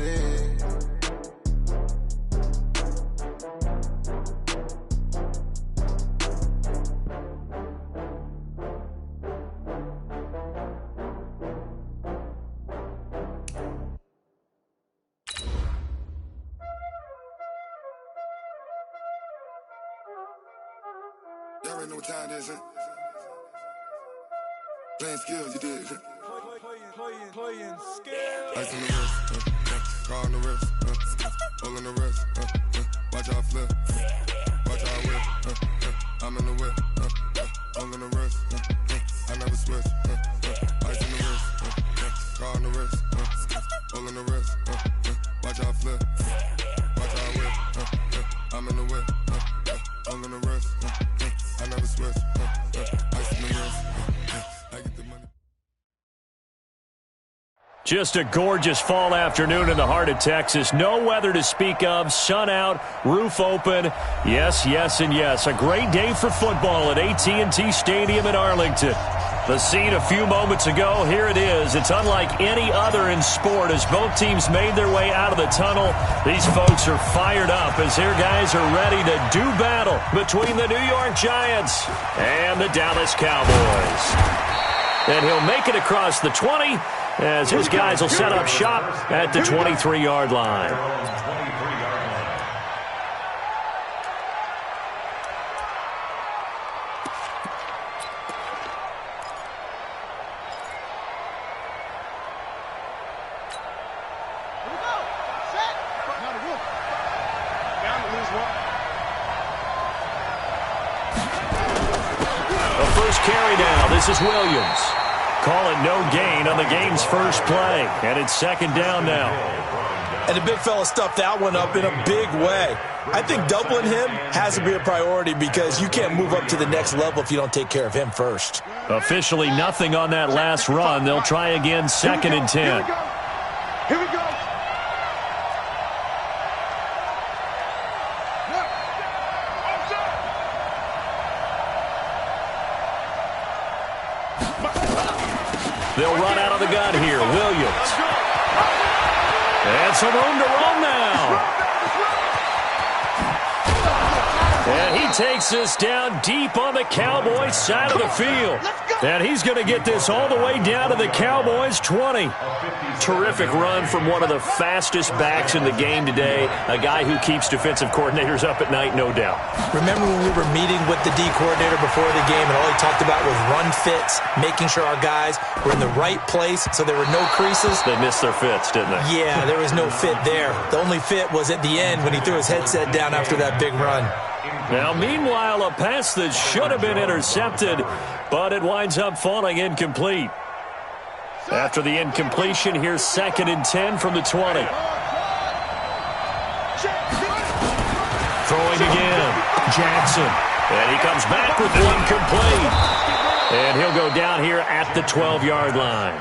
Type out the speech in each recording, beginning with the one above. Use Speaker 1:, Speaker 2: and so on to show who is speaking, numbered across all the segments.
Speaker 1: sin. Y'all already know what time it is, huh? Playing skills, you did. Playing skills. Ice on the wrist, car on the wrist, hole in the wrist, watch out flip, watch out whip, I'm in the whip, hole in the wrist, I never switch, ice on the wrist, car on the wrist, hole in the wrist, watch out flip, watch out whip, I'm in the whip, hole in the wrist, I never switch, ice on the wrist, I get the money.
Speaker 2: Just a gorgeous fall afternoon in the heart of Texas. No weather to speak of. Sun out, roof open. Yes, yes, and yes. A great day for football at AT&T Stadium in Arlington. The scene a few moments ago, here it is. It's unlike any other in sport as both teams made their way out of the tunnel. These folks are fired up as their guys are ready to do battle between the New York Giants and the Dallas Cowboys. And he'll make it across the 20 as his guys will set up shop at the 23-yard line. The first carry now. This is Williams. Call it no gain on the game's first play. And it's second down now.
Speaker 3: And the big fella stuffed that one up in a big way. I think doubling him has to be a priority because you can't move up to the next level if you don't take care of him first.
Speaker 2: Officially nothing on that last run. They'll try again, second and 10.
Speaker 4: Here we go.
Speaker 2: They'll run out of the gun here. Williams. And some room to roam now. And he takes us down deep on the Cowboys side of the field. And he's going to get this all the way down to the Cowboys 20. Terrific run from one of the fastest backs in the game today. A guy who keeps defensive coordinators up at night, no doubt.
Speaker 3: Remember when we were meeting with the D coordinator before the game and all he talked about was run fits, making sure our guys were in the right place so there were no creases?
Speaker 2: They missed their fits, didn't they?
Speaker 3: Yeah, there was no fit there. The only fit was at the end when he threw his headset down after that big run.
Speaker 2: Now, meanwhile, a pass that should have been intercepted, but it winds up falling incomplete. After the incompletion, here's second and 10 from the 20. Throwing again, Jackson. And he comes back with one complete. And he'll go down here at the 12-yard line.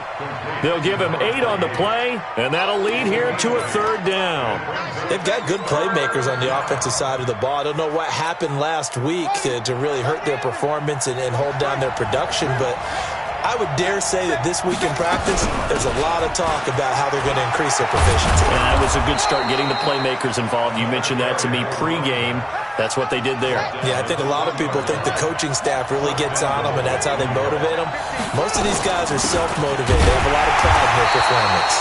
Speaker 2: They'll give him 8 on the play, and that'll lead here to a third down.
Speaker 3: They've got good playmakers on the offensive side of the ball. I don't know what happened last week to really hurt their performance and hold down their production, but I would dare say that this week in practice, there's a lot of talk about how they're going to increase their proficiency.
Speaker 2: And that was a good start getting the playmakers involved. You mentioned that to me pregame. That's what they did there.
Speaker 3: Yeah, I think a lot of people think the coaching staff really gets on them, and that's how they motivate them. Most of these guys are self-motivated. They have a lot of pride in their performance.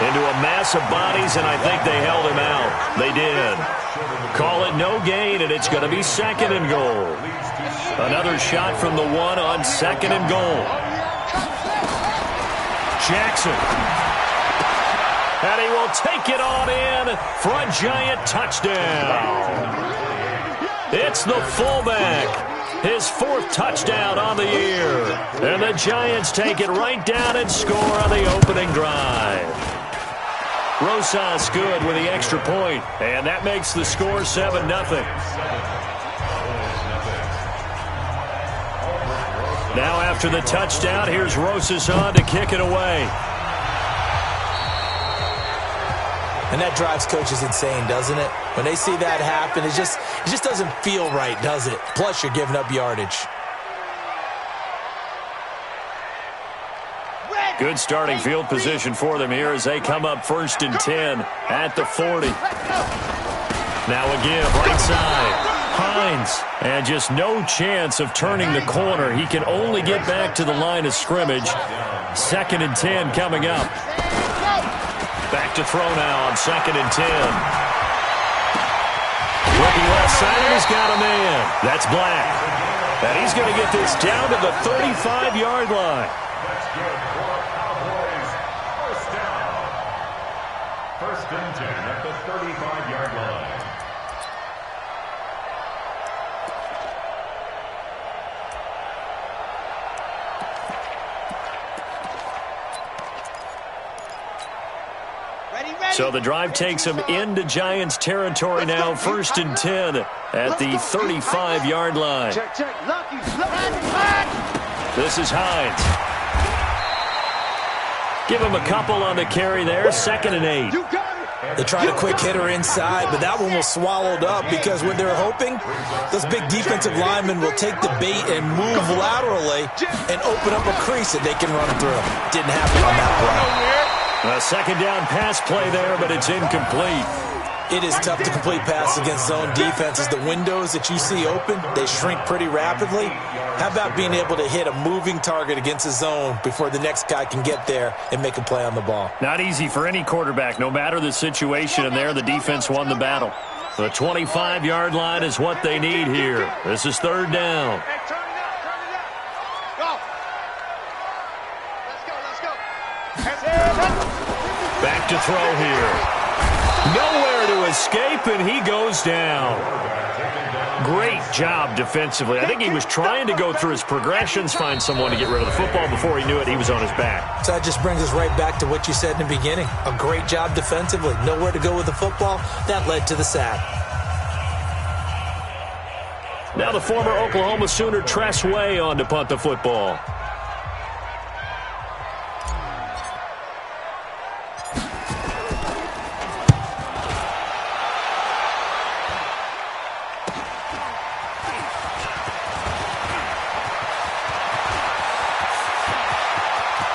Speaker 2: Into a mass of bodies, and I think they held him out. They did. Call it no gain, and it's going to be second and goal. Another shot from the one on second and goal. Jackson. And he will take it on in for a Giant touchdown. It's the fullback. His 4th touchdown on the year. And the Giants take it right down and score on the opening drive. Rosas good with the extra point, and that makes the score 7-0. Now after the touchdown, here's Rosas on to kick it away.
Speaker 3: And that drives coaches insane, doesn't it? When they see that happen, it just doesn't feel right, does it? Plus, you're giving up yardage.
Speaker 4: Red
Speaker 2: Good starting field position for them here as they come up 1st and 10 at the 40. Now again, right side. Hines, and just no chance of turning the corner. He can only get back to the line of scrimmage. 2nd and 10 coming up. Back to throw now on 2nd and 10. Looking left side, and he's got a man. That's Black. And he's going to get this down to the 35-yard line.
Speaker 5: First and 10 at the 35-yard line.
Speaker 2: So the drive takes him into Giants territory now, 1st and 10 at the 35-yard line. This is Hines. Give him a couple on the carry there, 2nd and 8.
Speaker 3: They tried a quick hitter inside, but that one was swallowed up because what they're hoping, those big defensive linemen will take the bait and move laterally and open up a crease that they can run through. Didn't happen on that play.
Speaker 2: A 2nd down pass play there, but it's incomplete.
Speaker 3: It is tough to complete passes against zone defenses. The windows that you see open, they shrink pretty rapidly. How about being able to hit a moving target against a zone before the next guy can get there and make a play on the ball?
Speaker 2: Not easy for any quarterback, no matter the situation, and there the defense won the battle. The 25-yard line is what they need here. This is 3rd down. Back to throw here. Nowhere to escape, and he goes down. Great job defensively. I think he was trying to go through his progressions, find someone to get rid of the football. Before he knew it, he was on his back.
Speaker 3: So that just brings us right back to what you said in the beginning. A great job defensively. Nowhere to go with the football. That led to the sack.
Speaker 2: Now the former Oklahoma Sooner Tress Way on to punt the football.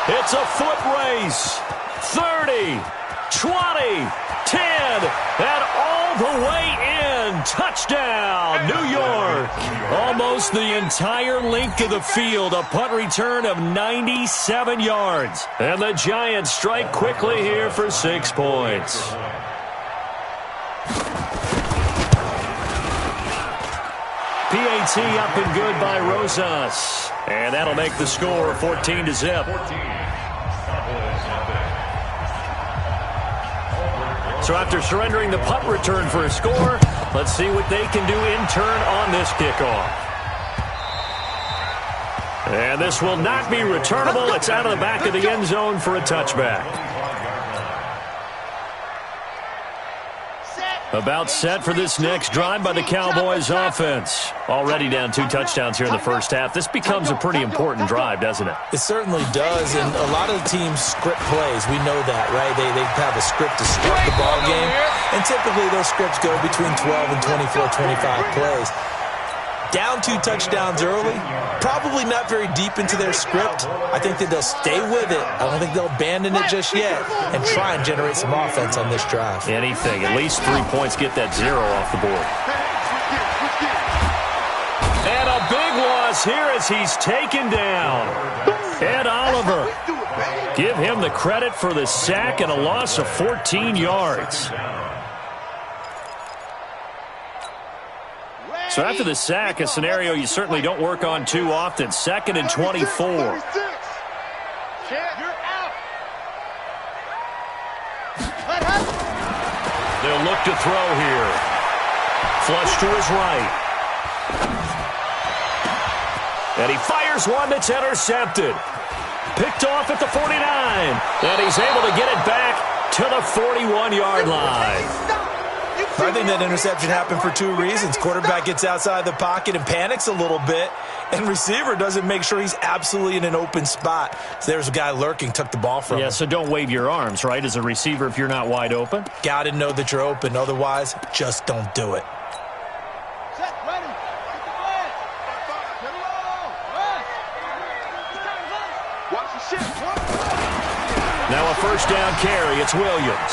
Speaker 2: It's a foot race. 30, 20, 10, and all the way in. Touchdown, New York. Almost the entire length of the field. A punt return of 97 yards. And the Giants strike quickly here for 6 points. PAT up and good by Rosas. And that'll make the score 14-0. So after surrendering the punt return for a score, let's see what they can do in turn on this kickoff. And this will not be returnable. It's out of the back of the end zone for a touchback. About set for this next drive by the Cowboys offense. Already down 2 touchdowns here in the first half. This becomes a pretty important drive, doesn't it?
Speaker 3: It certainly does, and a lot of the teams script plays. We know that, right? They have a script to start the ball game, and typically those scripts go between 12 and 24, 25 plays. Down 2 touchdowns early, probably not very deep into their script. I think that they'll stay with it. I don't think they'll abandon it just yet and try and generate some offense on this drive.
Speaker 2: Anything. At least 3 points, get that 0 off the board. And a big loss here as he's taken down. Ed Oliver. Give him the credit for the sack and a loss of 14 yards. So after the sack, a scenario you certainly don't work on too often. 2nd and 24. They'll look to throw here. Flush to his right. And he fires one that's intercepted. Picked off at the 49. And he's able to get it back to the 41-yard line.
Speaker 3: I think that interception happened for 2 reasons. Quarterback gets outside the pocket and panics a little bit, and receiver doesn't make sure he's absolutely in an open spot. So there's a guy lurking, took the ball from him.
Speaker 2: Yeah, so don't wave your arms, right, as a receiver if you're not wide open?
Speaker 3: Got to know that you're open. Otherwise, just don't do it.
Speaker 2: Now a first down carry. It's Williams.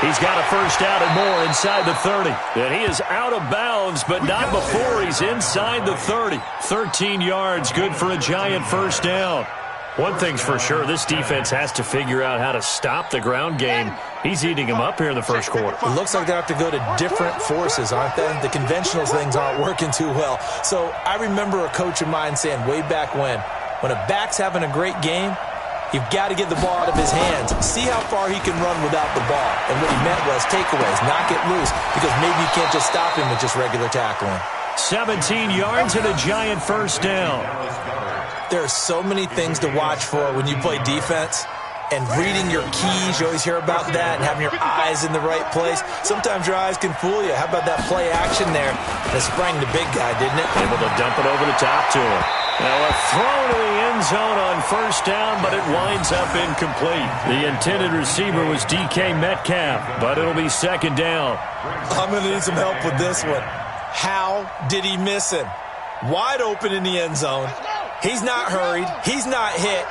Speaker 2: He's got a first down and more inside the 30. And he is out of bounds, but not before he's inside the 30. 13 yards, good for a Giant first down. One thing's for sure, this defense has to figure out how to stop the ground game. He's eating him up here in the first quarter.
Speaker 3: It looks like they have to go to different forces, aren't they? The conventional things aren't working too well. So I remember a coach of mine saying way back when a back's having a great game, you've got to get the ball out of his hands. See how far he can run without the ball. And what he meant was takeaways, knock it loose, because maybe you can't just stop him with just regular tackling.
Speaker 2: 17 yards and a Giant first down.
Speaker 3: There are so many things to watch for when you play defense. And reading your keys, you always hear about that, and having your eyes in the right place. Sometimes your eyes can fool you. How about that play action there? And it sprang the big guy, didn't it?
Speaker 2: Able to dump it over the top to him. Now a throw to the end zone on first down, but it winds up incomplete. The intended receiver was DK Metcalf, but it'll be second down.
Speaker 3: I'm going to need some help with this one. How did he miss him? Wide open in the end zone. He's not hurried. He's not hit.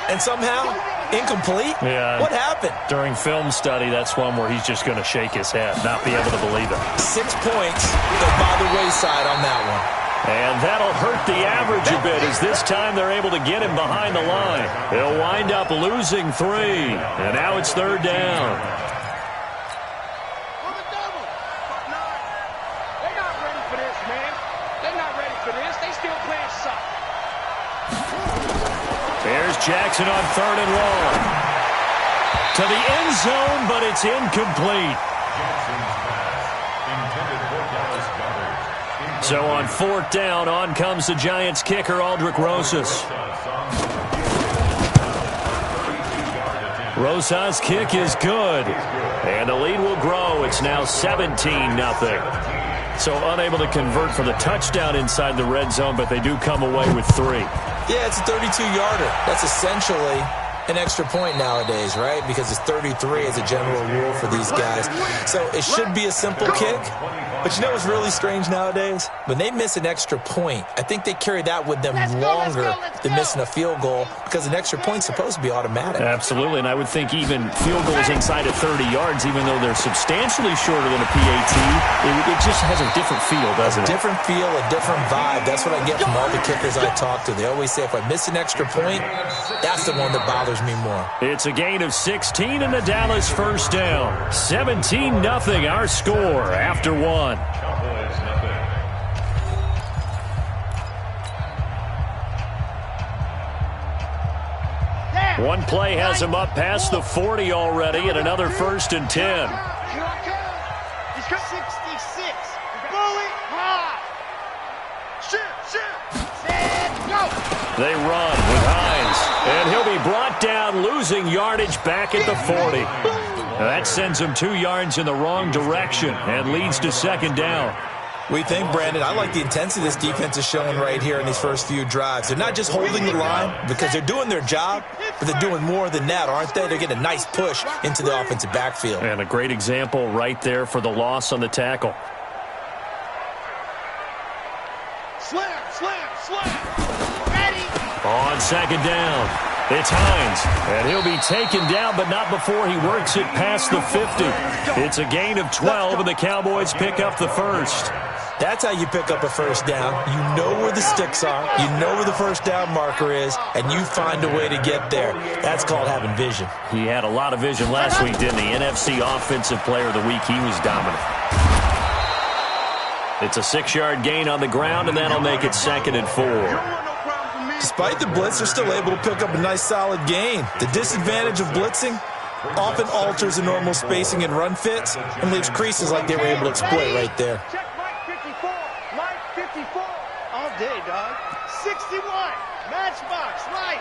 Speaker 3: And somehow, incomplete?
Speaker 2: Yeah.
Speaker 3: What happened?
Speaker 2: During film study, that's one where he's just going to shake his head, not be able to believe it.
Speaker 3: 6 points go by the wayside on that one.
Speaker 2: And that'll hurt the average a bit as this time they're able to get him behind the line. He'll wind up losing 3. And now it's third down.
Speaker 4: They're not ready for this, man. They're not ready for this. They still playing soft.
Speaker 2: There's Jackson on third and long. To the end zone, but it's incomplete. So on fourth down, on comes the Giants kicker, Aldrick Rosas. Rosas' kick is good. And the lead will grow. It's now 17-0. So unable to convert for the touchdown inside the red zone, but they do come away with 3.
Speaker 3: Yeah, it's a 32-yarder. That's essentially an extra point nowadays, right? Because it's 33 as a general rule for these guys. So it should be a simple kick. But you know what's really strange nowadays? When they miss an extra point, I think they carry that with them longer than missing a field goal because an extra point's supposed to be automatic.
Speaker 2: Absolutely, and I would think even field goals inside of 30 yards, even though they're substantially shorter than a PAT, it just has a different feel, doesn't it?
Speaker 3: A different feel, a different vibe. That's what I get from all the kickers I talk to. They always say if I miss an extra point, that's the one that bothers me more.
Speaker 2: It's a gain of 16 and the Dallas first down. 17-0 our score after 1. One play has him up past the 40 already, and another first and 10.
Speaker 4: Here I come. He's got 66. Bully high. Shoot. Set, go.
Speaker 2: They run with Hines, and he'll be brought down, losing yardage back at the 40. Now that sends him 2 yards in the wrong direction and leads to second down.
Speaker 3: We think, Brandon, I like the intensity this defense is showing right here in these first few drives. They're not just holding the line because they're doing their job, but they're doing more than that, aren't they? They're getting a nice push into the offensive backfield.
Speaker 2: And a great example right there for the loss on the tackle.
Speaker 4: Slam. Ready.
Speaker 2: On second down, it's Hines, and he'll be taken down, but not before he works it past the 50. It's a gain of 12, and the Cowboys pick up the first.
Speaker 3: That's how you pick up a first down. You know where the sticks are, you know where the first down marker is, and you find a way to get there. That's called having vision.
Speaker 2: He had a lot of vision last week, didn't he? NFC Offensive Player of the Week, he was dominant. It's a 6-yard gain on the ground, and that'll make it second and 4.
Speaker 3: Despite the blitz, they're still able to pick up a nice solid gain. The disadvantage of blitzing often alters the normal spacing and run fits and leaves creases like they were able to exploit right there.
Speaker 4: Check Mike 54. All day, dog. 61. Matchbox, right.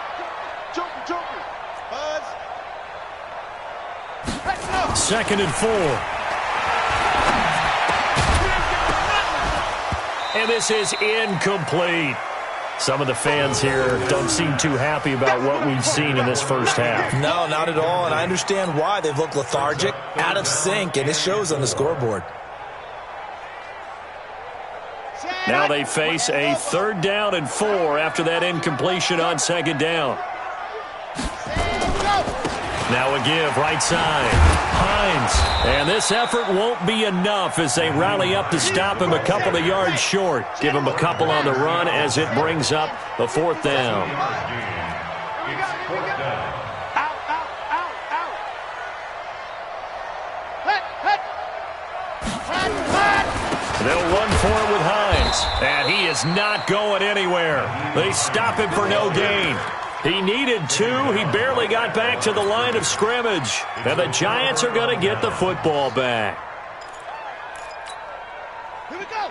Speaker 4: Joker. Buzz. Let's go.
Speaker 2: Second and 4. And this is incomplete. Some of the fans here don't seem too happy about what we've seen in this first half.
Speaker 3: No, not at all, and I understand why. They've looked lethargic, out of sync, and it shows on the scoreboard.
Speaker 2: Now they face a 3rd down and 4 after that incompletion on second down. Now a give, right side. Hines. And this effort won't be enough as they rally up to stop him a couple of yards short. Give him a couple on the run as it brings up the 4th down. They'll run for it with Hines. And he is not going anywhere. They stop him for no gain. He needed 2. He barely got back to the line of scrimmage. And the Giants are going to get the football back.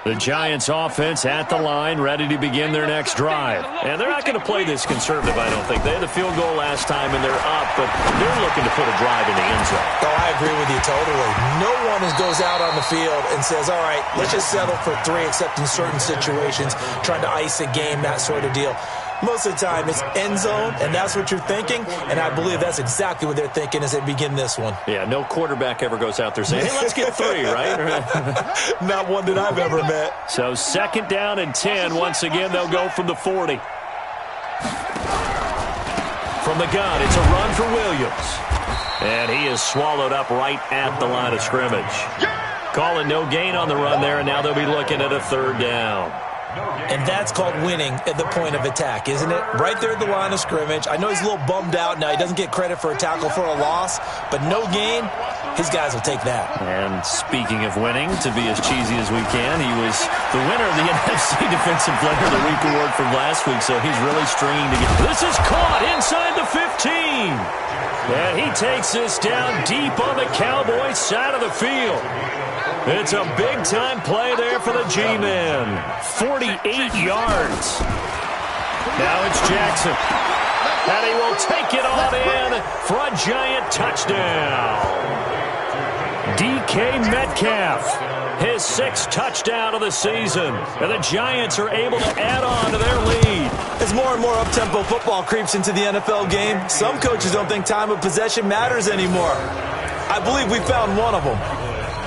Speaker 2: The Giants offense at the line, ready to begin their next drive. And they're not going to play this conservative, I don't think. They had the field goal last time, and they're up, but they're looking to put a drive in the end zone.
Speaker 3: Oh, I agree with you totally. No one goes out on the field and says, all right, let's just settle for 3, except in certain situations, trying to ice a game, that sort of deal. Most of the time, it's end zone, and that's what you're thinking, and I believe that's exactly what they're thinking as they begin this one.
Speaker 2: Yeah, no quarterback ever goes out there saying, hey, let's get 3, right?
Speaker 3: Not one that I've ever met.
Speaker 2: So 2nd down and 10. Once again, they'll go from the 40. From the gun, it's a run for Williams. And he is swallowed up right at the line of scrimmage. Calling no gain on the run there, and now they'll be looking at a 3rd down.
Speaker 3: And that's called winning at the point of attack, isn't it? Right there at the line of scrimmage. I know he's a little bummed out now. He doesn't get credit for a tackle for a loss, but no gain, his guys will take that.
Speaker 2: And speaking of winning, to be as cheesy as we can, he was the winner of the NFC Defensive Player of the Week award from last week, so he's really stringing together. This is caught inside the 15. And he takes this down deep on the Cowboys' side of the field. It's a big-time play there for the G-Men. 48 yards. Now it's Jackson. And he will take it on in for a Giant touchdown. DK Metcalf, his 6th touchdown of the season. And the Giants are able to add on to their lead.
Speaker 3: As more and more up-tempo football creeps into the NFL game, some coaches don't think time of possession matters anymore. I believe we found one of them.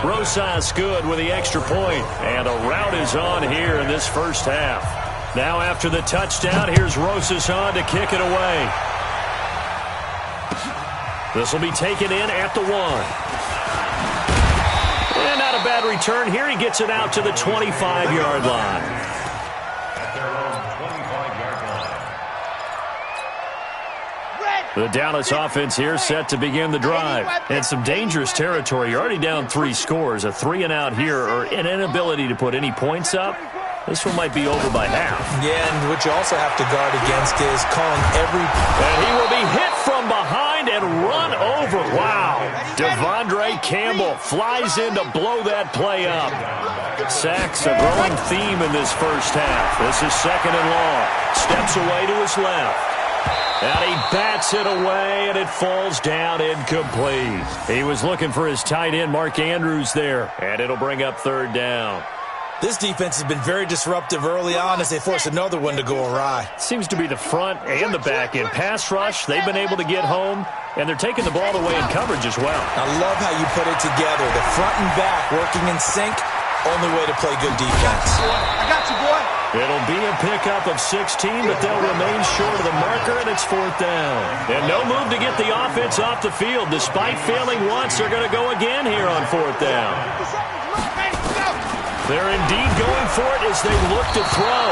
Speaker 2: Rosas good with the extra point, and a rout is on here in this first half. Now after the touchdown, here's Rosas on to kick it away. This will be taken in at the 1. And not a bad return here. He gets it out to the 25-yard line. The Dallas offense here set to begin the drive. And some dangerous territory. You're already down 3 scores. A 3-and-out here or an inability to put any points up. This one might be over by half.
Speaker 3: Yeah, and what you also have to guard against is calling every...
Speaker 2: And he will be hit from behind and run over. Wow. Devondre Campbell flies in to blow that play up. Sacks a growing theme in this first half. This is 2nd and long. Steps away to his left. And he bats it away, and it falls down incomplete. He was looking for his tight end, Mark Andrews, there. And it'll bring up 3rd down.
Speaker 3: This defense has been very disruptive early on as they force another one to go awry.
Speaker 2: Seems to be the front and the back end. Pass rush, they've been able to get home, and they're taking the ball away in coverage as well.
Speaker 3: I love how you put it together. The front and back working in sync. Only way to play good defense.
Speaker 4: I got you, boy.
Speaker 2: It'll be a pickup of 16, but they'll remain short of the marker, and it's 4th down. And no move to get the offense off the field. Despite failing once, they're going to go again here on 4th down. They're indeed going for it as they look to throw.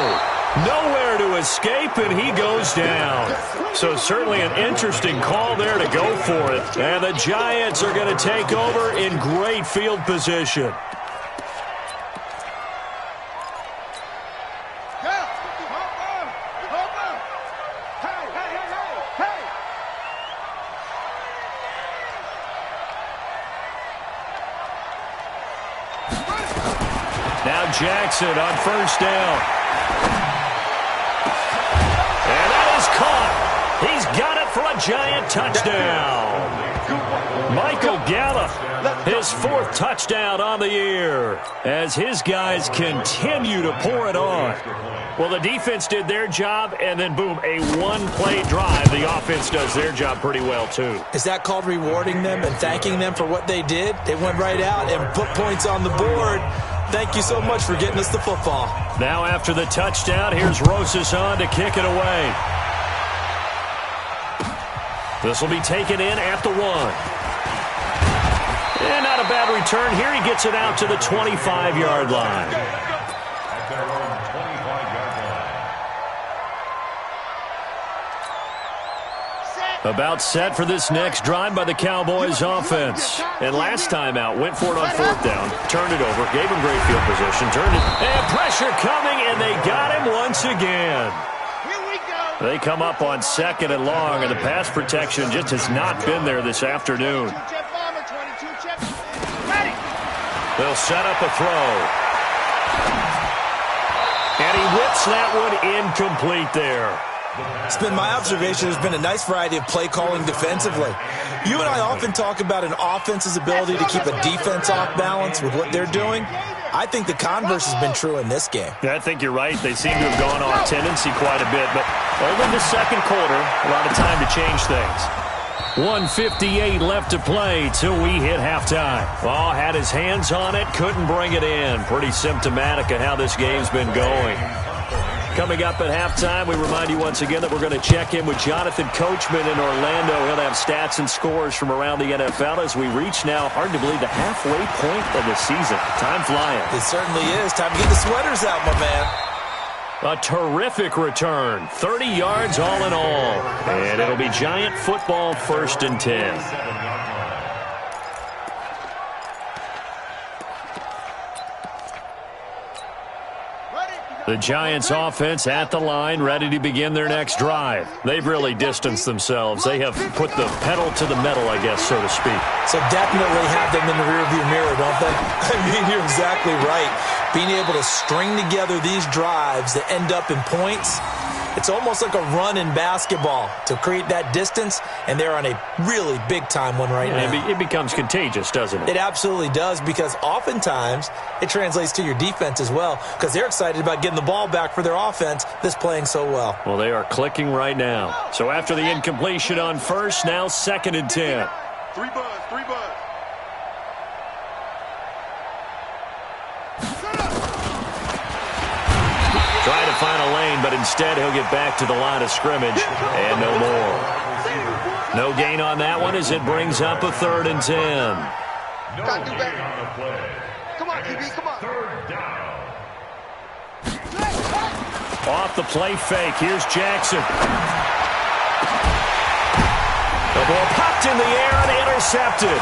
Speaker 2: Nowhere to escape, and he goes down. So certainly an interesting call there to go for it. And the Giants are going to take over in great field position. Now Jackson on 1st down. And that is caught. He's got it for a Giant touchdown. Michael Gallup, his 4th touchdown on the year as his guys continue to pour it on. Well, the defense did their job, and then, boom, a one-play drive. The offense does their job pretty well, too.
Speaker 3: Is that called rewarding them and thanking them for what they did? They went right out and put points on the board. Thank you so much for getting us the football.
Speaker 2: Now after the touchdown, here's Rosas on to kick it away. This will be taken in at the 1. And not a bad return here. He gets it out to the 25-yard line.
Speaker 5: At their own 25-yard line.
Speaker 2: About set for this next drive by the Cowboys offense. And last time out, went for it on 4th down, turned it over, gave him great field position, turned it, and pressure coming, and they got him once again. They come up on 2nd and long, and the pass protection just has not been there this afternoon. They'll set up a throw. And he whips that one incomplete there.
Speaker 3: It's been my observation there's been a nice variety of play calling defensively. You and I often talk about an offense's ability to keep a defense off balance with what they're doing. I think the converse has been true in this game.
Speaker 2: Yeah, I think you're right. They seem to have gone off tendency quite a bit, but over the second quarter, a lot of time to change things. 1:58 left to play till we hit halftime. Oh, had his hands on it, couldn't bring it in. Pretty symptomatic of how this game's been going. Coming up at halftime, we remind you once again that we're going to check in with Jonathan Coachman in Orlando. He'll have stats and scores from around the NFL as we reach now, hard to believe, the halfway point of the season. Time flying.
Speaker 3: It certainly is. Time to get the sweaters out, my man.
Speaker 2: A terrific return. 30 yards all in all. And it'll be Giant football, 1st and 10. The Giants offense at the line, ready to begin their next drive. They've really distanced themselves. They have put the pedal to the metal, I guess, so to speak.
Speaker 3: So definitely have them in the rearview mirror, don't they? I mean, you're exactly right. Being able to string together these drives that end up in points, it's almost like a run in basketball to create that distance, and they're on a really big-time one right now.
Speaker 2: It becomes contagious, doesn't it?
Speaker 3: It absolutely does, because oftentimes it translates to your defense as well, because they're excited about getting the ball back for their offense that's playing so well.
Speaker 2: Well, they are clicking right now. So after the incompletion on 1st, now 2nd and 10.
Speaker 1: 3 buzz.
Speaker 2: Trying to find a lane, but instead he'll get back to the line of scrimmage, and no more. No gain on that one as it brings up a 3rd and 10.
Speaker 5: No gain on the play.
Speaker 4: Come on, QB, come on.
Speaker 5: 3rd down.
Speaker 2: Off the play fake, here's Jackson. The ball popped in the air and intercepted.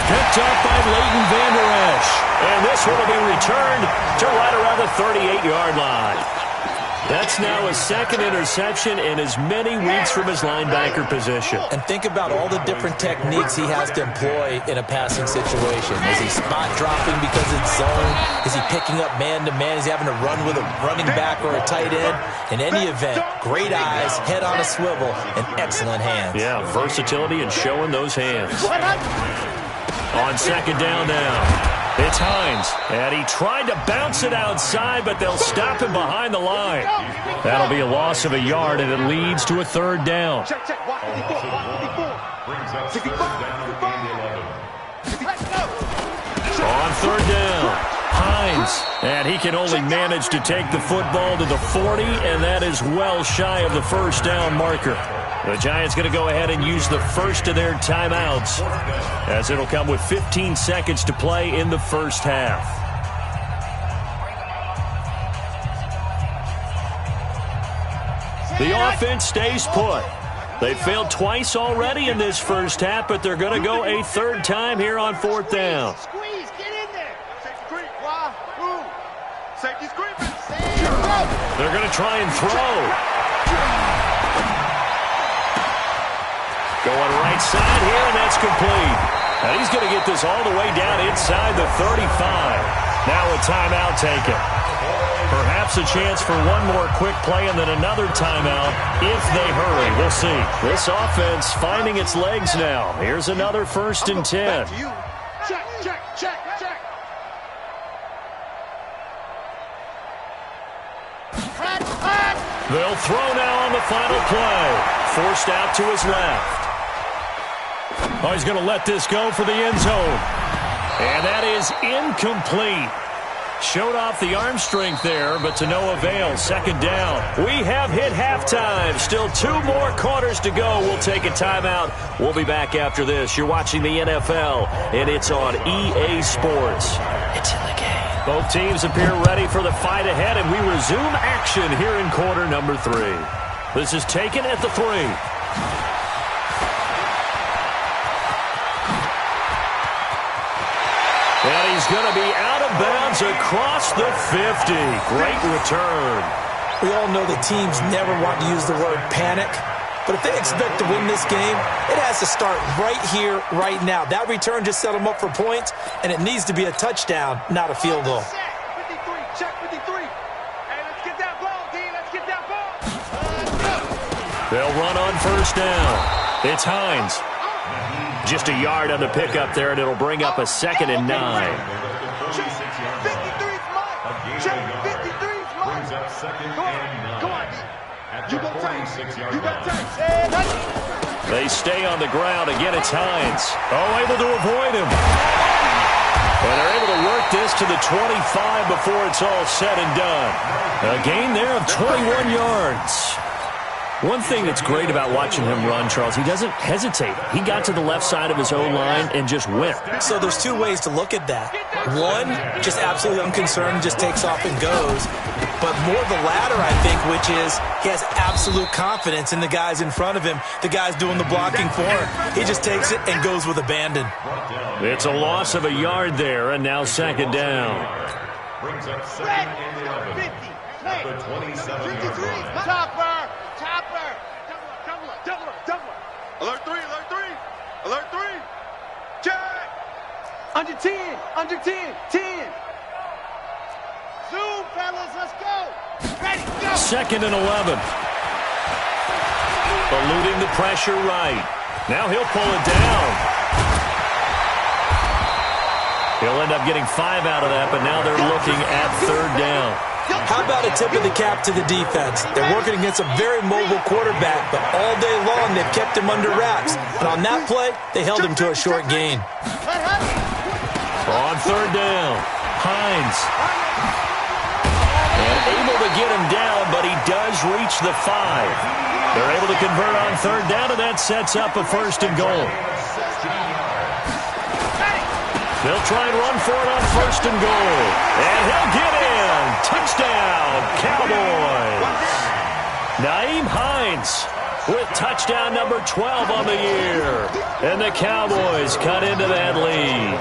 Speaker 2: Picked up by Leighton Vander Esch. And this one will be returned to right around the 38-yard line. That's now his 2nd interception in as many weeks from his linebacker position.
Speaker 3: And think about all the different techniques he has to employ in a passing situation. Is he spot dropping because it's zone? Is he picking up man-to-man? Is he having to run with a running back or a tight end? In any event, great eyes, head on a swivel, and excellent hands.
Speaker 2: Yeah, versatility and showing those hands. On 2nd down now. It's Hines, and he tried to bounce it outside, but they'll stop him behind the line. That'll be a loss of a yard, and it leads to a 3rd down.
Speaker 5: Brings up 3rd down
Speaker 2: On 3rd down, Hines, and he can only manage to take the football to the 40, and that is well shy of the 1st down marker. The Giants going to go ahead and use the first of their timeouts, as it'll come with 15 seconds to play in the 1st half. The offense stays put. They failed twice already in this 1st half, but they're going to go a 3rd time here on 4th down.
Speaker 4: Squeeze, get in there.
Speaker 1: Safety screen.
Speaker 2: They're going to try and throw. Going right side here, and that's complete. And he's going to get this all the way down inside the 35. Now a timeout taken. Perhaps a chance for one more quick play and then another timeout if they hurry. We'll see. This offense finding its legs now. Here's another 1st and 10.
Speaker 4: Check.
Speaker 2: They'll throw now on the final play. Forced out to his left. Oh, he's going to let this go for the end zone. And that is incomplete. Showed off the arm strength there, but to no avail. Second down. We have hit halftime. Still 2 more quarters to go. We'll take a timeout. We'll be back after this. You're watching the NFL, and it's on EA Sports. It's in the game. Both teams appear ready for the fight ahead, and we resume action here in quarter number 3. This is taken at the 3. And he's going to be out of bounds across the 50. Great return.
Speaker 3: We all know the teams never want to use the word panic, but if they expect to win this game, it has to start right here, right now. That return just set them up for points, and it needs to be a touchdown, not a field goal.
Speaker 4: 53, check 53. Hey, let's get that ball, D. Let's get that ball.
Speaker 2: They'll run on first down. It's Hines. Just a yard on the pickup there, and it'll bring up a 2nd and 9.
Speaker 4: Check 53's mine. Check 53's mine. Come on, D. You got time. You got time.
Speaker 2: They stay on the ground. Again, it's Hines. Oh, able to avoid him. And they're able to work this to the 25 before it's all said and done. A gain there of 21 yards. One thing that's great about watching him run, Charles, he doesn't hesitate. He got to the left side of his own line and just went.
Speaker 3: So there's 2 ways to look at that. One, just absolutely unconcerned, just takes off and goes. But more the latter, I think, which is he has absolute confidence in the guys in front of him, the guys doing the blocking for him. He just takes it and goes with abandon.
Speaker 2: It's a loss of a yard there, and now 2nd down.
Speaker 5: Brings up 2nd and 11. At the 27-yard line.
Speaker 4: Alert 3, alert 3, alert 3. Check. Under 10, under 10, 10. Zoom, fellas, let's go. Ready, go.
Speaker 2: 2nd and 11. Eluding the pressure right. Now he'll pull it down. He'll end up getting 5 out of that, but now they're looking at 3rd down.
Speaker 3: How about a tip of the cap to the defense? They're working against a very mobile quarterback, but all day long they've kept him under wraps. And on that play, they held him to a short gain.
Speaker 2: On 3rd down, Hines. And able to get him down, but he does reach the 5. They're able to convert on 3rd down, and that sets up a 1st and goal. They'll try and run for it on 1st and goal. And he'll get in. Touchdown, Cowboys. Nyheim Hines with touchdown number 12 on the year. And the Cowboys cut into that lead.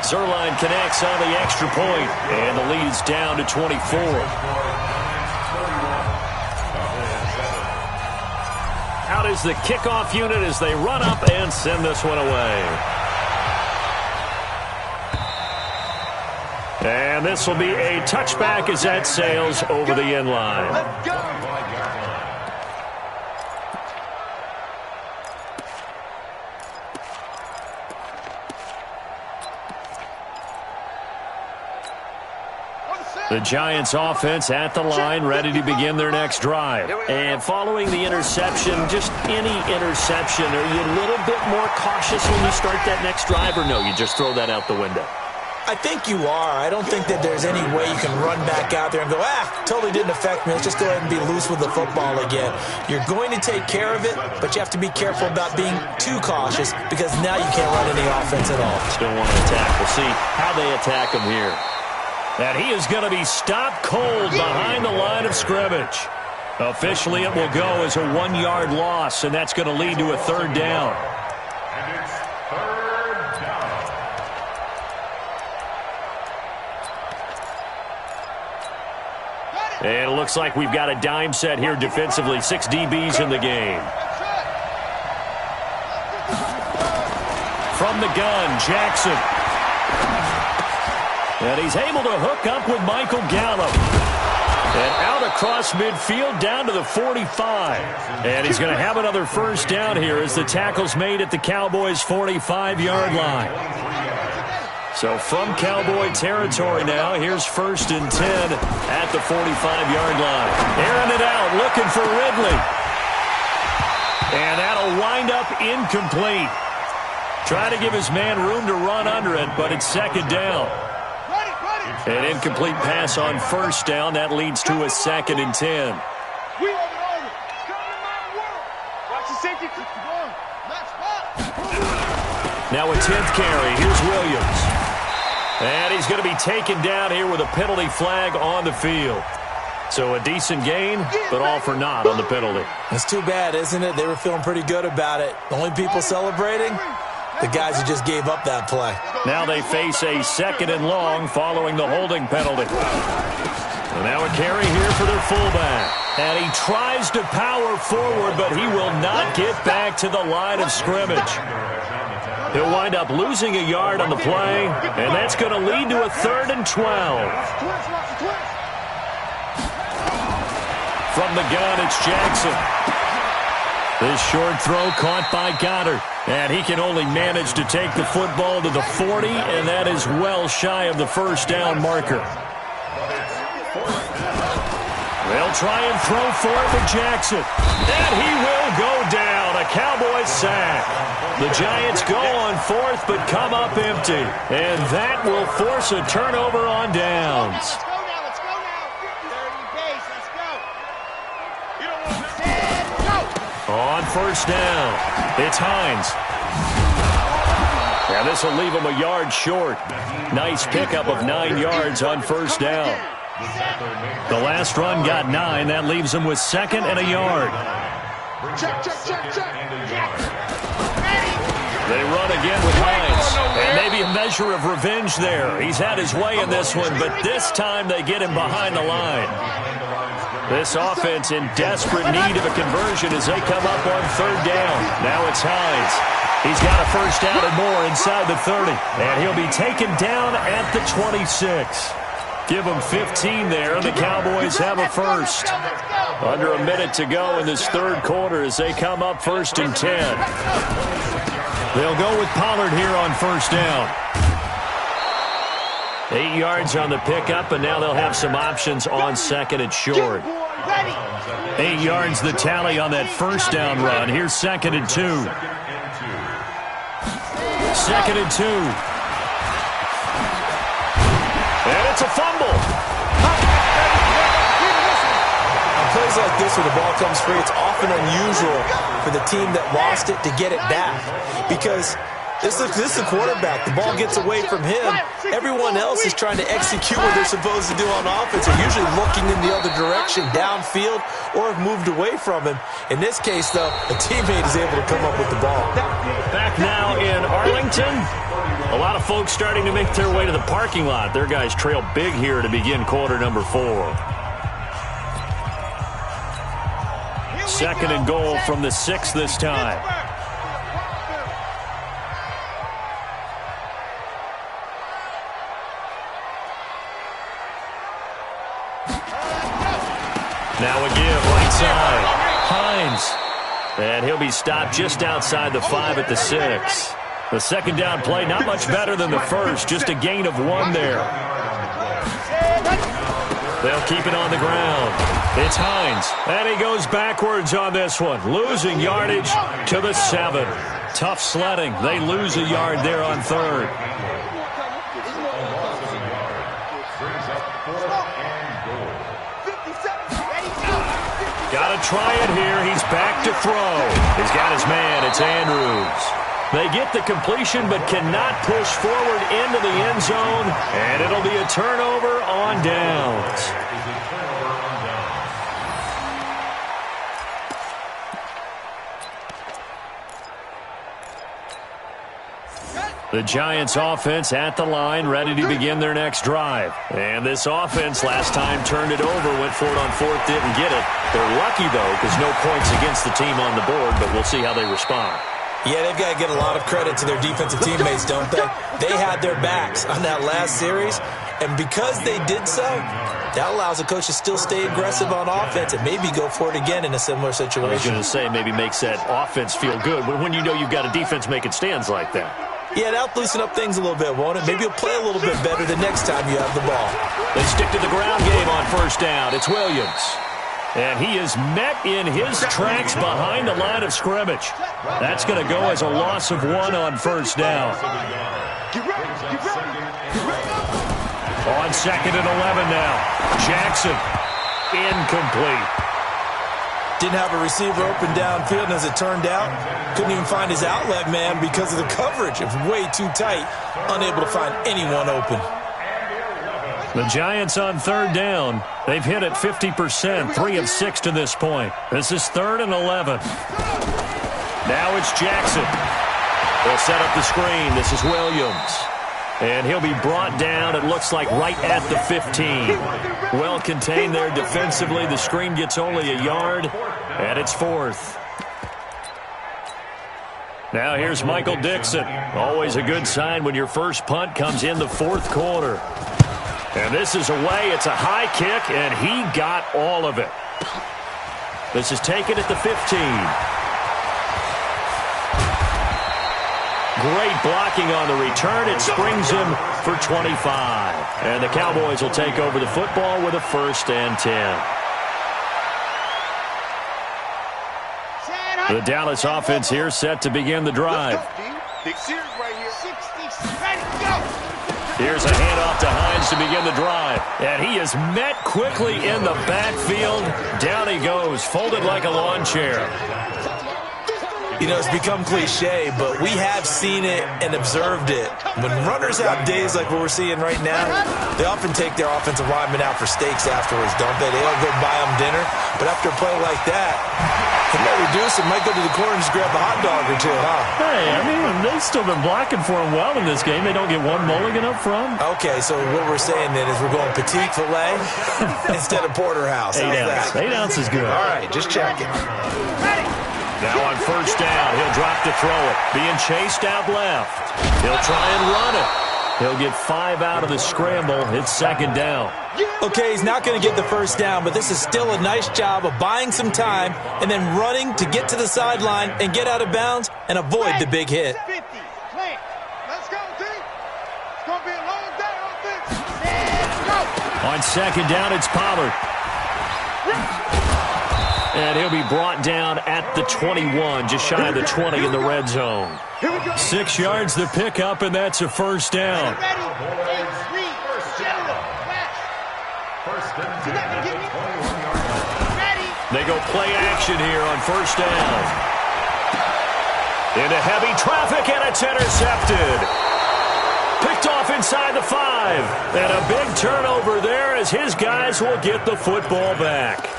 Speaker 2: Zerline connects on the extra point, and the lead's down to 24. Out is the kickoff unit as they run up and send this one away. And this will be a touchback as that sails over the end line.
Speaker 4: Let's go.
Speaker 2: The Giants offense at the line, ready to begin their next drive. And following the interception, just any interception, are you a little bit more cautious when you start that next drive, or no, you just throw that out the window?
Speaker 3: I think you are. I don't think that there's any way you can run back out there and go, totally didn't affect me. Let's just go ahead and be loose with the football again. You're going to take care of it, but you have to be careful about being too cautious because now you can't run any offense at all.
Speaker 2: Still want to attack. We'll see how they attack him here. And he is going to be stopped cold behind the line of scrimmage. Officially, it will go as a 1-yard loss, and that's going to lead to a 3rd down.
Speaker 5: And it's 3rd down.
Speaker 2: And it looks like we've got a dime set here defensively. 6 DBs in the game. From the gun, Jackson. And he's able to hook up with Michael Gallup. And out across midfield down to the 45. And he's going to have another 1st down here as the tackle's made at the Cowboys' 45-yard line. So from Cowboy territory now, here's 1st and 10 at the 45-yard line. Airing it out, looking for Ridley. And that'll wind up incomplete. Try to give his man room to run under it, but it's second down. An incomplete pass on first down. That leads to a 2nd and 10. Now a 10th carry. Here's Williams. And he's going to be taken down here with a penalty flag on the field. So a decent gain, but all for naught on the penalty.
Speaker 3: It's too bad, isn't it? They were feeling pretty good about it. The only people celebrating, the guys who just gave up that play.
Speaker 2: Now they face a 2nd and long following the holding penalty. And now a carry here for their fullback. And he tries to power forward, but he will not get back to the line of scrimmage. He'll wind up losing a yard on the play, and that's going to lead to a 3rd and 12. From the gun, it's Jackson. This short throw caught by Goddard. And he can only manage to take the football to the 40, and that is well shy of the first down marker. They'll try and throw for it with Jackson. And he will go down. A Cowboys sack. The Giants go on 4th but come up empty. And that will force a turnover on downs.
Speaker 6: Let's go now. 30 pace. Let's go.
Speaker 2: On first down, it's Hines. Now this will leave him a yard short. Nice pickup of 9 yards on first down. The last run got 9. That leaves him with 2nd and a yard.
Speaker 6: Check.
Speaker 2: They run again with Hines. And maybe a measure of revenge there. He's had his way in this one, but this time they get him behind the line. This offense in desperate need of a conversion as they come up on 3rd down. Now it's Hines. He's got a first down and more inside the 30. And he'll be taken down at the 26. Give them 15 there, and the Cowboys have a first. Under a minute to go in this 3rd quarter as they come up 1st and 10. They'll go with Pollard here on first down. 8 yards on the pickup, and now they'll have some options on 2nd and short. 8 yards the tally on that first down run. Here's 2nd and 2. 2nd and 2. And it's a fumble.
Speaker 3: On plays like this where the ball comes free, it's often unusual for the team that lost it to get it back. Because this is the quarterback. The ball gets away from him. Everyone else is trying to execute what they're supposed to do on offense. They're usually looking in the other direction, downfield, or have moved away from him. In this case, though, a teammate is able to come up with the ball.
Speaker 2: Back now in Arlington. A lot of folks starting to make their way to the parking lot. Their guys trail big here to begin quarter number 4. 2nd and goal from the 6 this time. Now a give right side. Hines. And he'll be stopped just outside the 5 at the 6. The 2nd down play, not much better than the first, just a gain of 1 there. They'll keep it on the ground. It's Hines, and he goes backwards on this one, losing yardage to the 7. Tough sledding. They lose a yard there on 3rd. Got to try it here. He's back to throw. He's got his man. It's Andrews. They get the completion but cannot push forward into the end zone, and it'll be a turnover on downs. The Giants offense at the line, ready to begin their next drive. And this offense last time turned it over, went for it on 4th, didn't get it. They're lucky, though, because no points against the team on the board, but we'll see how they respond.
Speaker 3: Yeah, they've got to get a lot of credit to their defensive teammates, don't they? They had their backs on that last series, and because they did so, that allows the coach to still stay aggressive on offense and maybe go for it again in a similar situation.
Speaker 2: I was going to say maybe makes that offense feel good when you know you've got a defense making stands like that.
Speaker 3: Yeah, that'll loosen up things a little bit, won't it? Maybe you'll play a little bit better the next time you have the ball.
Speaker 2: They stick to the ground game on first down. It's Williams. And he is met in his tracks behind the line of scrimmage. That's going to go as a loss of 1 on first down. On 2nd and 11 now. Jackson, incomplete.
Speaker 3: Didn't have a receiver open downfield, and as it turned out, couldn't even find his outlet man because of the coverage. It was way too tight, unable to find anyone open.
Speaker 2: The Giants on 3rd down. They've hit it 50%, 3 of 6 to this point. This is 3rd and 11. Now it's Jackson. They'll set up the screen. This is Williams. And he'll be brought down, it looks like, right at the 15. Well contained there defensively. The screen gets only a yard, and it's 4th. Now here's Michael Dixon. Always a good sign when your first punt comes in the 4th quarter. And this is away. It's a high kick, and he got all of it. This is taken at the 15. Great blocking on the return. It springs him for 25. And the Cowboys will take over the football with a 1st and 10. The Dallas offense here set to begin the drive. Here's a handoff to Hines to begin the drive. And he is met quickly in the backfield. Down he goes, folded like a lawn chair.
Speaker 3: You know, it's become cliche, but we have seen it and observed it. When runners have days like what we're seeing right now, they often take their offensive linemen out for steaks afterwards, don't they? They all go buy them dinner. But after a play like that, they might reduce it, might go to the corner and just grab a hot dog or two, huh?
Speaker 2: Hey, I mean, they've still been blocking for him well in this game. They don't get one mulligan up front.
Speaker 3: Okay, so what we're saying then is we're going petite filet instead of porterhouse.
Speaker 2: 8 ounces. 8 ounces is good.
Speaker 3: All right, just checking.
Speaker 2: Now on first down, he'll drop to throw it. Being chased out left. He'll try and run it. He'll get 5 out of the scramble. It's 2nd down.
Speaker 3: Okay, he's not going to get the first down, but this is still a nice job of buying some time and then running to get to the sideline and get out of bounds and avoid the big hit.
Speaker 6: 50. Let's go, team. It's going to be a long day on this.
Speaker 2: On 2nd down, it's Pollard. And he'll be brought down at the 21, just shy of the 20 in the red zone. 6 yards the pickup, and that's a first down. They go play action here on first down. Into heavy traffic, and it's intercepted. Picked off inside the 5. And a big turnover there as his guys will get the football back.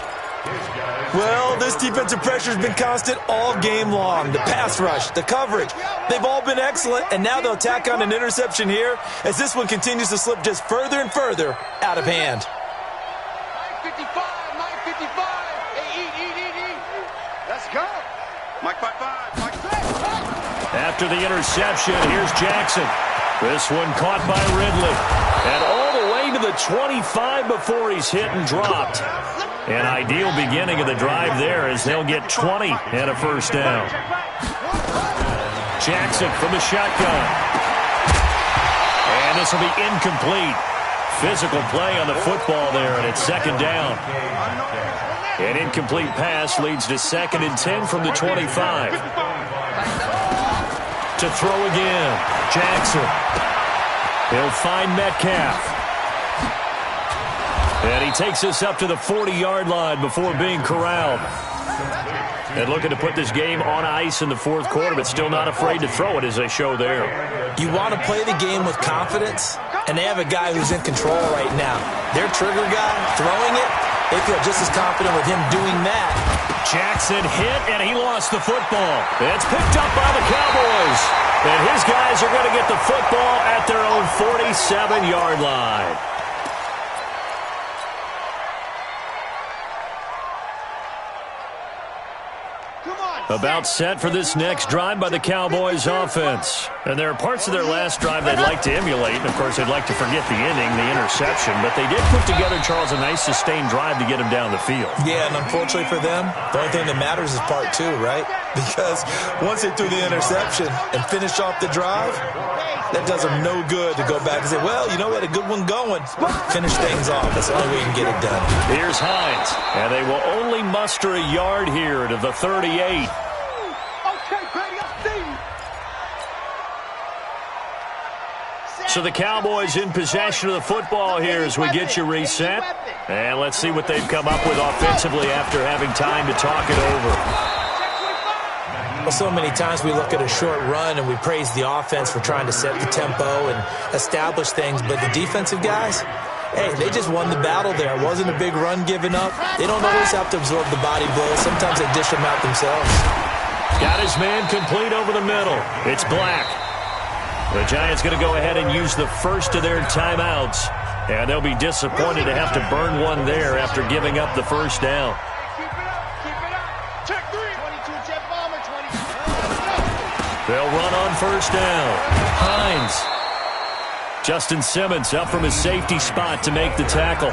Speaker 3: Well, this defensive pressure has been constant all game long. The pass rush, the coverage, they've all been excellent, and now they'll tack on an interception here as this one continues to slip just further and further out of hand.
Speaker 6: 55. Hey, eat. Let's go.
Speaker 4: Mike 5-5. Mike 6.
Speaker 2: After the interception, here's Jackson. This one caught by Ridley. And all the way to the 25 before he's hit and dropped. An ideal beginning of the drive there as they'll get 20 and a first down. Jackson from the shotgun. And this will be incomplete. Physical play on the football there, and it's 2nd down. An incomplete pass leads to 2nd and 10 from the 25. To throw again, Jackson. He'll find Metcalf. And he takes us up to the 40-yard line before being corralled. And looking to put this game on ice in the 4th quarter, but still not afraid to throw it as they show there.
Speaker 3: You want to play the game with confidence, and they have a guy who's in control right now. Their trigger guy, throwing it, they feel just as confident with him doing that.
Speaker 2: Jackson hit, and he lost the football. It's picked up by the Cowboys. And his guys are going to get the football at their own 47-yard line. About set for this next drive by the Cowboys offense. And there are parts of their last drive they'd like to emulate. And, of course, they'd like to forget the inning, the interception. But they did put together, Charles, a nice sustained drive to get him down the field.
Speaker 3: Yeah, and unfortunately for them, the only thing that matters is part 2, right? Because once they threw the interception and finished off the drive, That does them no good to go back and say, well, you know, we had a good one going. Finish things off. That's the only way you can get it done.
Speaker 2: Here's Hines, and they will only muster a yard here to the 38. So the Cowboys in possession of the football here as we get you reset. And let's see what they've come up with offensively after having time to talk it over.
Speaker 3: Well, so many times we look at a short run and we praise the offense for trying to set the tempo and establish things. But the defensive guys, hey, they just won the battle there. It wasn't a big run given up. They don't always have to absorb the body blows. Sometimes they dish them out themselves.
Speaker 2: Got his man complete over the middle. It's Black. The Giants going to go ahead and use the first of their timeouts. And they'll be disappointed to have to burn one there after giving up the first down. They'll run on first down. Hines. Justin Simmons up from his safety spot to make the tackle.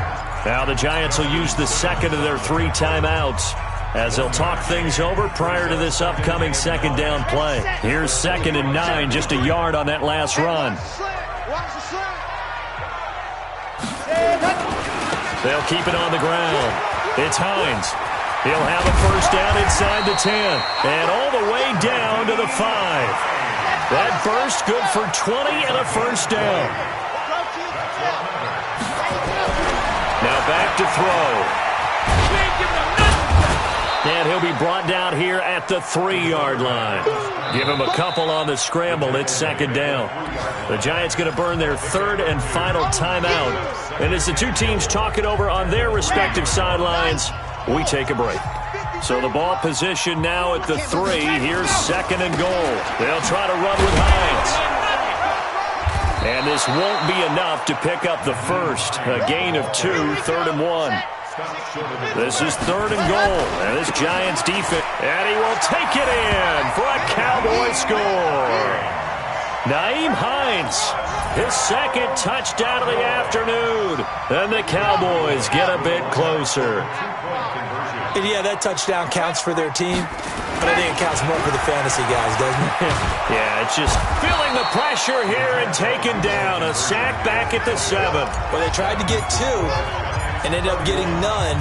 Speaker 2: Now the Giants will use the second of their 3 timeouts as they'll talk things over prior to this upcoming second down play. Here's 2nd and 9, just a yard on that last run. They'll keep it on the ground. It's Hines. He'll have a first down inside the 10 and all the way down to the 5. That burst good for 20 and a first down. Now back to throw. And he'll be brought down here at the 3-yard line. Give him a couple on the scramble. It's 2nd down. The Giants going to burn their 3rd and final timeout. And as the two teams talk it over on their respective sidelines, we take a break. So the ball position now at the 3. Here's 2nd and goal. They'll try to run with Hines. And this won't be enough to pick up the first. A gain of 2, 3rd and 1. This is 3rd and goal. And this Giants defense. And he will take it in for a Cowboy score. Nyheim Hines, his 2nd touchdown of the afternoon. And the Cowboys get a bit closer.
Speaker 3: And yeah, that touchdown counts for their team, but I think it counts more for the fantasy guys, doesn't it?
Speaker 2: Yeah, it's just feeling the pressure here and taken down. A sack back at the 7.
Speaker 3: Well, they tried to get 2 and ended up getting none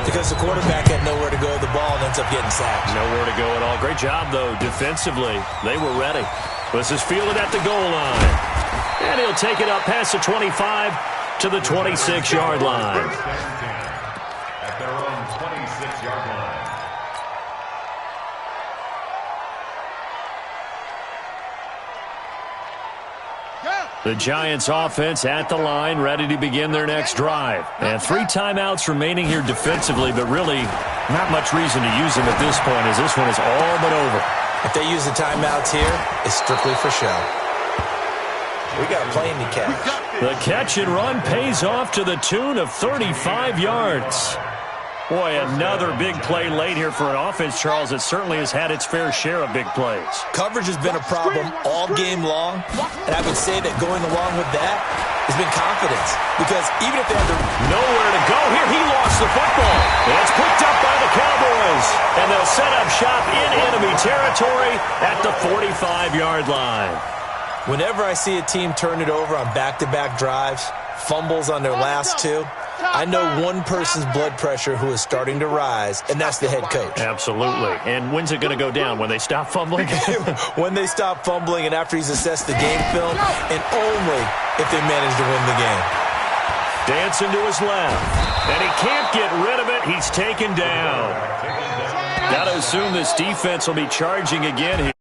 Speaker 3: because the quarterback had nowhere to go with the ball and ends up getting sacked.
Speaker 2: Nowhere to go at all. Great job, though, defensively. They were ready. This is fielded at the goal line. And he'll take it up past the 25 to the 26-yard line.
Speaker 5: At their own 26-yard line.
Speaker 2: The Giants offense at the line, ready to begin their next drive. And 3 timeouts remaining here defensively, but really not much reason to use them at this point as this one is all but over.
Speaker 3: If they use the timeouts here, it's strictly for show. We got a plane to catch.
Speaker 2: The catch and run pays off to the tune of 35 yards. Boy, another big play late here for an offense, Charles, that certainly has had its fair share of big plays.
Speaker 3: Coverage has been a problem all game long, and I would say that going along with that has been confidence. Because even if they have
Speaker 2: nowhere to go here, he lost the football. And it's picked up by the Cowboys. And they'll set up shop in enemy territory at the 45-yard line.
Speaker 3: Whenever I see a team turn it over on back-to-back drives, fumbles on their last 2, I know one person's blood pressure who is starting to rise, and that's the head coach.
Speaker 2: Absolutely. And when's it going to go down? When they stop fumbling?
Speaker 3: When they stop fumbling and after he's assessed the game film, and only if they manage to win the game.
Speaker 2: Dancing to his left. And he can't get rid of it. He's taken down. Got to assume this defense will be charging again here.